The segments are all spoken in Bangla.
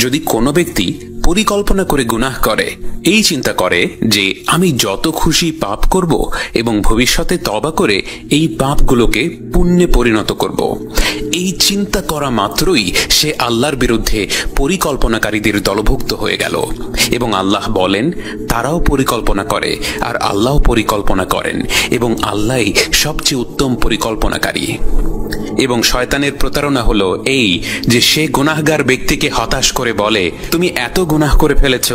যদি কোনো ব্যক্তি পরিকল্পনা করে গুনাহ করে, এই চিন্তা করে যে আমি যত খুশি পাপ করব এবং ভবিষ্যতে তওবা করে এই পাপগুলোকে পুণ্যে পরিণত করব, এই চিন্তা করা মাত্রই সে আল্লাহর বিরুদ্ধে পরিকল্পনাকারীদের দলভুক্ত হয়ে গেল। এবং আল্লাহ বলেন, তারাও পরিকল্পনা করে আর আল্লাহ পরিকল্পনা করেন এবং আল্লাহই সবচেয়ে উত্তম পরিকল্পনাকারী। এবং শয়তানের প্রতারণা হলো এই যে সে গুনাহগার ব্যক্তিকে হতাশ করে বলে, তুমি এত গুনাহ করে ফেলেছ,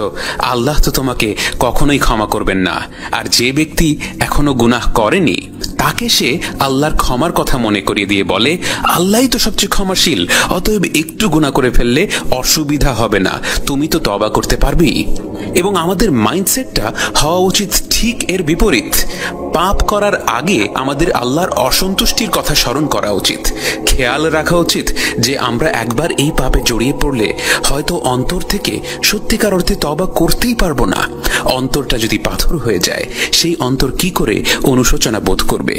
আল্লাহ তো তোমাকে কখনোই ক্ষমা করবেন না। আর যে ব্যক্তি এখনো গুনাহ করেনি তাকে সে আল্লাহর ক্ষমার কথা মনে করিয়ে দিয়ে বলে, আল্লাহই তো সবচেয়ে ক্ষমাশীল, অতএব একটু গুনাহ করে ফেললে অসুবিধা হবে না, তুমি তো তওবা করতে পারবি। এবং আমাদের মাইন্ডসেটটা হওয়া উচিত ঠিক এর বিপরীত। পাপ করার আগে আমাদের আল্লাহর অসন্তুষ্টির কথা স্মরণ করা উচিত। খেয়াল রাখা উচিত যে আমরা একবার এই পাপে জড়িয়ে পড়লে হয়তো অন্তর থেকে সত্যিকার অর্থে তওবা করতেই পারবো না। অন্তরটা যদি পাথর হয়ে যায়, সেই অন্তর কি করে অনুশোচনা বোধ করবে?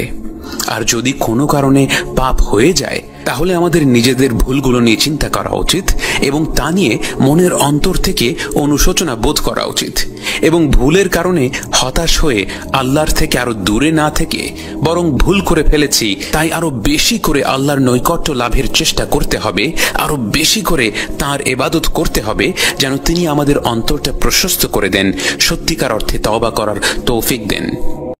আর যদি কোনো কারণে পাপ হয়ে যায়, তাহলে আমাদের নিজেদের ভুলগুলো নিয়ে চিন্তা করা উচিত এবং তা নিয়ে মনের অন্তর থেকে অনুশোচনা বোধ করা উচিত। এবং ভুলের কারণে হতাশ হয়ে আল্লাহর থেকে আরো দূরে না থেকে, বরং ভুল করে ফেলেছি তাই আরো বেশি করে আল্লাহর নৈকট্য লাভের চেষ্টা করতে হবে, আরো বেশি করে তাঁর ইবাদত করতে হবে, যেন তিনি আমাদের অন্তরটা প্রশস্ত করে দেন, সত্যিকার অর্থে তওবা করার তৌফিক দেন।